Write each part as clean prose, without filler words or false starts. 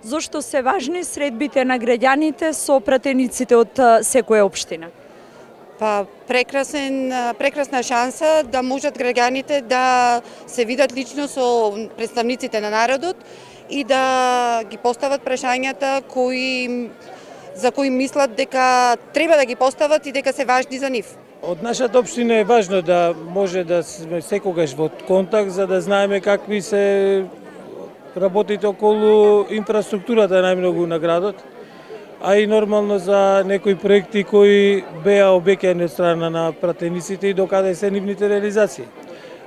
Зошто се важни средбите на граѓаните со пратениците од секоја општина? Па прекрасна шанса да можат граѓаните да се видат лично со представниците на народот и да ги постават прашањата за кои мислат дека треба да ги постават и дека се важни за нив. Од нашата општина е важно да може да сме секогаш во контакт за да знаеме какви се работите околу инфраструктурата најмногу на градот, а и нормално за некои проекти кои беа обеќани од страна на пратениците и докаде се нивните реализации.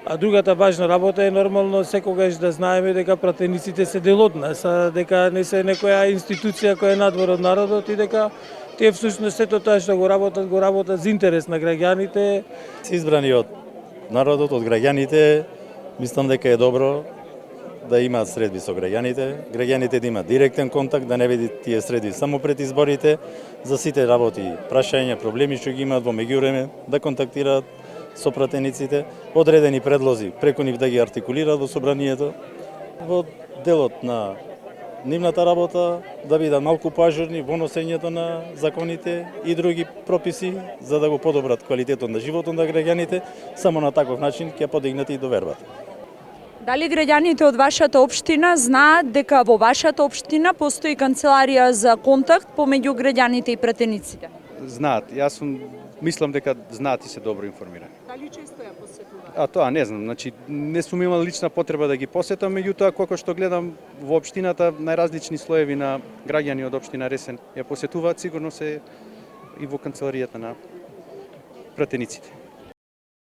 А другата важна работа е нормално секогаш да знаеме дека пратениците се дел од нас, дека не се некоја институција која е надвор од народот и дека тие всушност сето тоа што го работат за интерес на граѓаните. Се избрани од народот, од граѓаните, мислам дека е добро да имаат средби со граѓаните да имаат директен контакт, да не види тие средби само пред изборите, за сите работи, прашања, проблеми што ги имаат во меѓувреме, да контактираат со пратениците, одредени предлози преку нив да ги артикулираат во собранието, во делот на нивната работа да бидат малку поажурни во носењето на законите и други прописи за да го подобрат квалитетот на животот на граѓаните, само на таков начин ќе подигнат и довербата. Дали граѓаните од вашата општина знаат дека во вашата општина постои канцеларија за контакт помеѓу граѓаните и пратениците? Знаат, мислам дека знаат и се добро информирани. Дали често ја посетуваат? Тоа не знам, значи не сум имал лична потреба да ги посетам, меѓутоа колку што гледам во општината најразлични слоеви на граѓани од општина Ресен ја посетуваат, сигурно се и во канцеларијата на пратениците.